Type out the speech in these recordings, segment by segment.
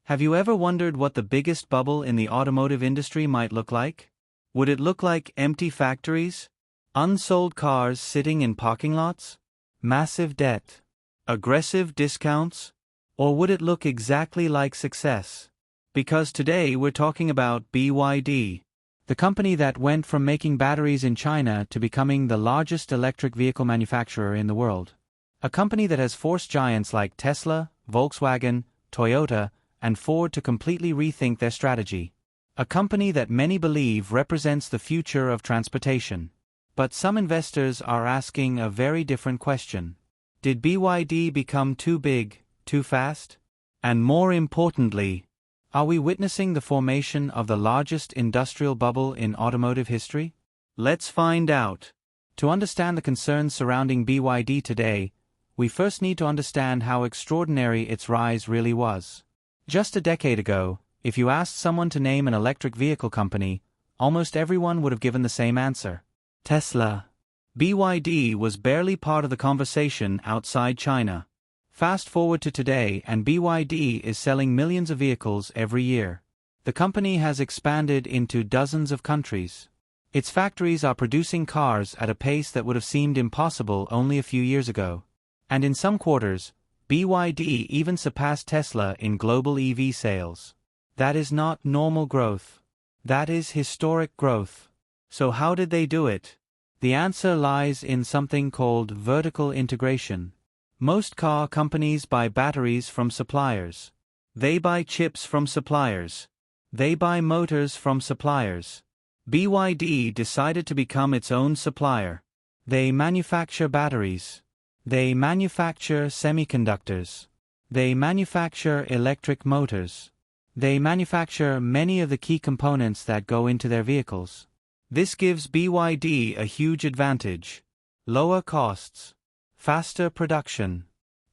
Have you ever wondered what the biggest bubble in the automotive industry might look like? Would it look like empty factories? Unsold cars sitting in parking lots? Massive debt? Aggressive discounts? Or would it look exactly like success? Because today we're talking about BYD, the company that went from making batteries in China to becoming the largest electric vehicle manufacturer in the world. A company that has forced giants like Tesla, Volkswagen, Toyota, and Ford to completely rethink their strategy. A company that many believe represents the future of transportation. But some investors are asking a very different question. Did BYD become too big, too fast? And more importantly, are we witnessing the formation of the largest industrial bubble in automotive history? Let's find out. To understand the concerns surrounding BYD today, we first need to understand how extraordinary its rise really was. Just a decade ago, if you asked someone to name an electric vehicle company, almost everyone would have given the same answer: Tesla. BYD was barely part of the conversation outside China. Fast forward to today and BYD is selling millions of vehicles every year. The company has expanded into dozens of countries. Its factories are producing cars at a pace that would have seemed impossible only a few years ago. And in some quarters, BYD even surpassed Tesla in global EV sales. That is not normal growth. That is historic growth. So how did they do it? The answer lies in something called vertical integration. Most car companies buy batteries from suppliers. They buy chips from suppliers. They buy motors from suppliers. BYD decided to become its own supplier. They manufacture batteries. They manufacture semiconductors. They manufacture electric motors. They manufacture many of the key components that go into their vehicles. This gives BYD a huge advantage: lower costs, faster production,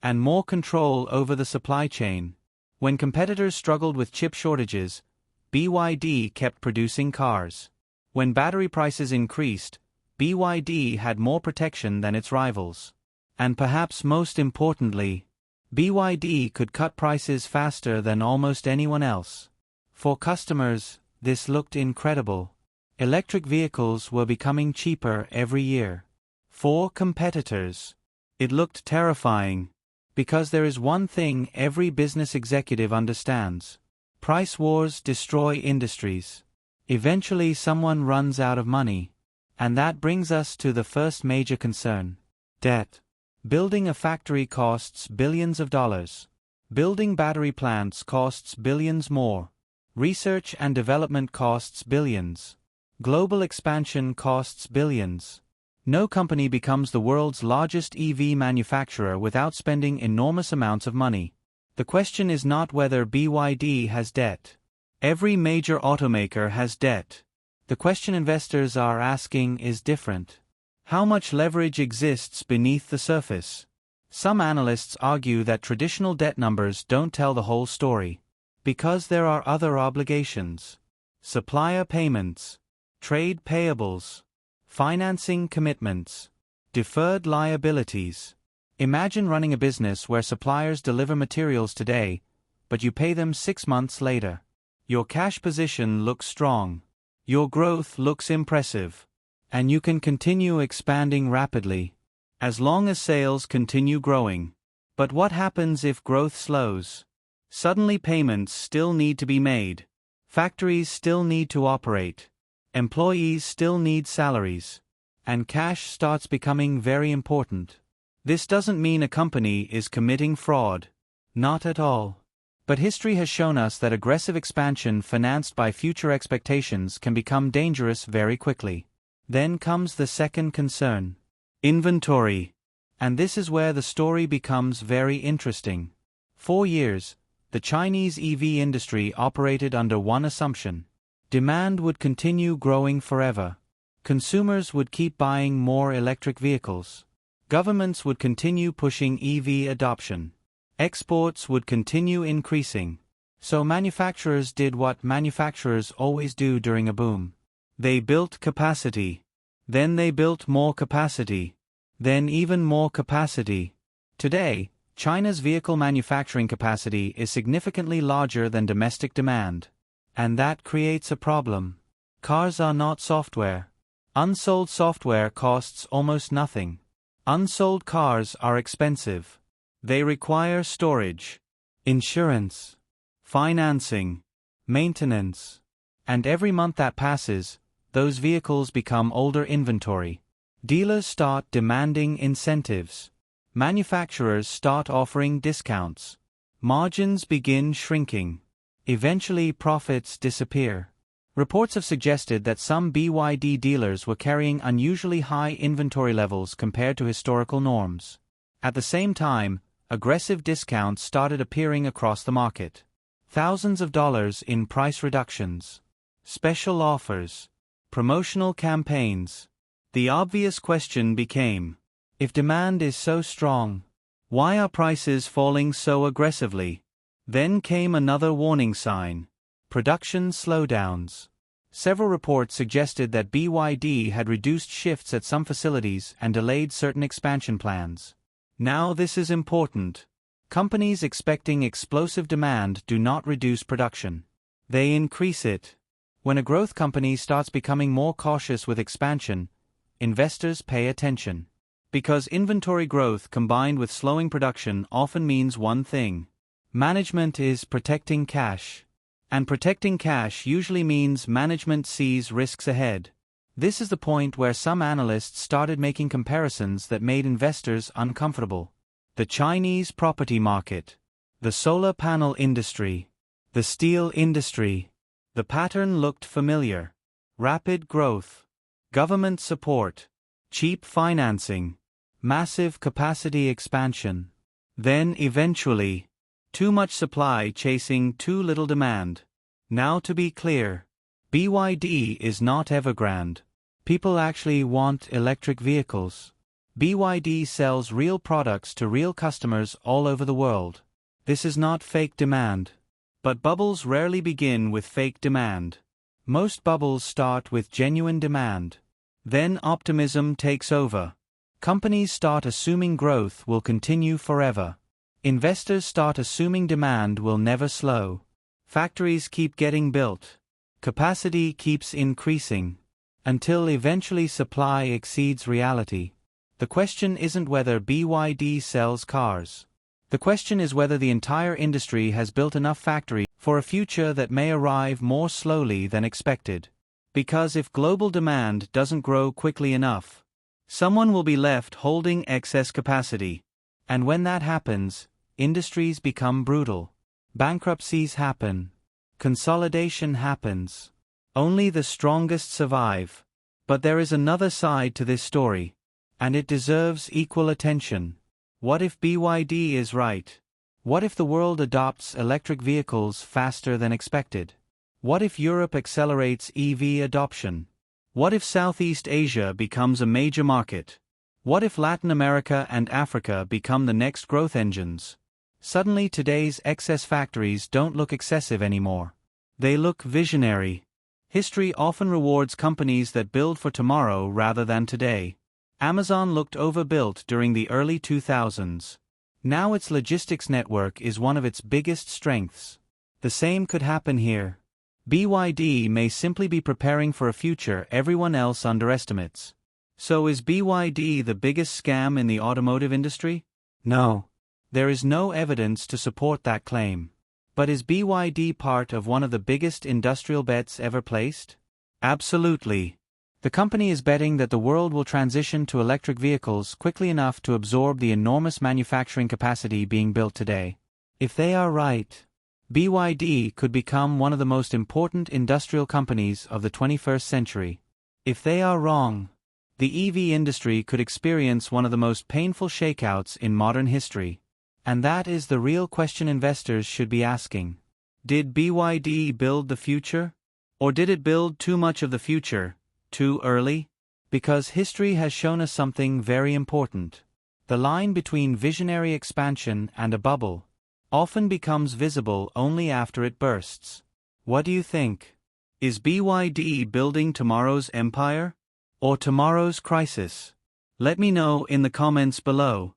and more control over the supply chain. When competitors struggled with chip shortages, BYD kept producing cars. When battery prices increased, BYD had more protection than its rivals. And perhaps most importantly, BYD could cut prices faster than almost anyone else. For customers, this looked incredible. Electric vehicles were becoming cheaper every year. For competitors, it looked terrifying. Because there is one thing every business executive understands: price wars destroy industries. Eventually someone runs out of money. And that brings us to the first major concern: debt. Building a factory costs billions of dollars. Building battery plants costs billions more. Research and development costs billions. Global expansion costs billions. No company becomes the world's largest EV manufacturer without spending enormous amounts of money. The question is not whether BYD has debt. Every major automaker has debt. The question investors are asking is different. How much leverage exists beneath the surface? Some analysts argue that traditional debt numbers don't tell the whole story. Because there are other obligations: supplier payments, trade payables, financing commitments, deferred liabilities. Imagine running a business where suppliers deliver materials today, but you pay them 6 months later. Your cash position looks strong. Your growth looks impressive. And you can continue expanding rapidly, as long as sales continue growing. But what happens if growth slows? Suddenly payments still need to be made. Factories still need to operate. Employees still need salaries. And cash starts becoming very important. This doesn't mean a company is committing fraud. Not at all. But history has shown us that aggressive expansion financed by future expectations can become dangerous very quickly. Then comes the second concern: inventory. And this is where the story becomes very interesting. For years, the Chinese EV industry operated under one assumption: demand would continue growing forever. Consumers would keep buying more electric vehicles. Governments would continue pushing EV adoption. Exports would continue increasing. So manufacturers did what manufacturers always do during a boom. They built capacity. Then they built more capacity. Then even more capacity. Today, China's vehicle manufacturing capacity is significantly larger than domestic demand. And that creates a problem. Cars are not software. Unsold software costs almost nothing. Unsold cars are expensive. They require storage, insurance, financing, maintenance. And every month that passes, those vehicles become older inventory. Dealers start demanding incentives. Manufacturers start offering discounts. Margins begin shrinking. Eventually, profits disappear. Reports have suggested that some BYD dealers were carrying unusually high inventory levels compared to historical norms. At the same time, aggressive discounts started appearing across the market. Thousands of dollars in price reductions, special offers, promotional campaigns. The obvious question became, if demand is so strong, why are prices falling so aggressively? Then came another warning sign: production slowdowns. Several reports suggested that BYD had reduced shifts at some facilities and delayed certain expansion plans. Now this is important. Companies expecting explosive demand do not reduce production. They increase it. When a growth company starts becoming more cautious with expansion, investors pay attention. Because inventory growth combined with slowing production often means one thing. Management is protecting cash. And protecting cash usually means management sees risks ahead. This is the point where some analysts started making comparisons that made investors uncomfortable. The Chinese property market, the solar panel industry, the steel industry. The pattern looked familiar. Rapid growth, government support, cheap financing, massive capacity expansion. Then eventually, too much supply chasing too little demand. Now to be clear, BYD is not Evergrande. People actually want electric vehicles. BYD sells real products to real customers all over the world. This is not fake demand. But bubbles rarely begin with fake demand. Most bubbles start with genuine demand. Then optimism takes over. Companies start assuming growth will continue forever. Investors start assuming demand will never slow. Factories keep getting built. Capacity keeps increasing. Until eventually supply exceeds reality. The question isn't whether BYD sells cars. The question is whether the entire industry has built enough factories for a future that may arrive more slowly than expected. Because if global demand doesn't grow quickly enough, someone will be left holding excess capacity. And when that happens, industries become brutal. Bankruptcies happen. Consolidation happens. Only the strongest survive. But there is another side to this story. And it deserves equal attention. What if BYD is right? What if the world adopts electric vehicles faster than expected? What if Europe accelerates EV adoption? What if Southeast Asia becomes a major market? What if Latin America and Africa become the next growth engines? Suddenly today's excess factories don't look excessive anymore. They look visionary. History often rewards companies that build for tomorrow rather than today. Amazon looked overbuilt during the early 2000s. Now its logistics network is one of its biggest strengths. The same could happen here. BYD may simply be preparing for a future everyone else underestimates. So is BYD the biggest scam in the automotive industry? No. There is no evidence to support that claim. But is BYD part of one of the biggest industrial bets ever placed? Absolutely. The company is betting that the world will transition to electric vehicles quickly enough to absorb the enormous manufacturing capacity being built today. If they are right, BYD could become one of the most important industrial companies of the 21st century. If they are wrong, the EV industry could experience one of the most painful shakeouts in modern history. And that is the real question investors should be asking. Did BYD build the future? Or did it build too much of the future, too early? Because history has shown us something very important. The line between visionary expansion and a bubble often becomes visible only after it bursts. What do you think? Is BYD building tomorrow's empire? Or tomorrow's crisis? Let me know in the comments below.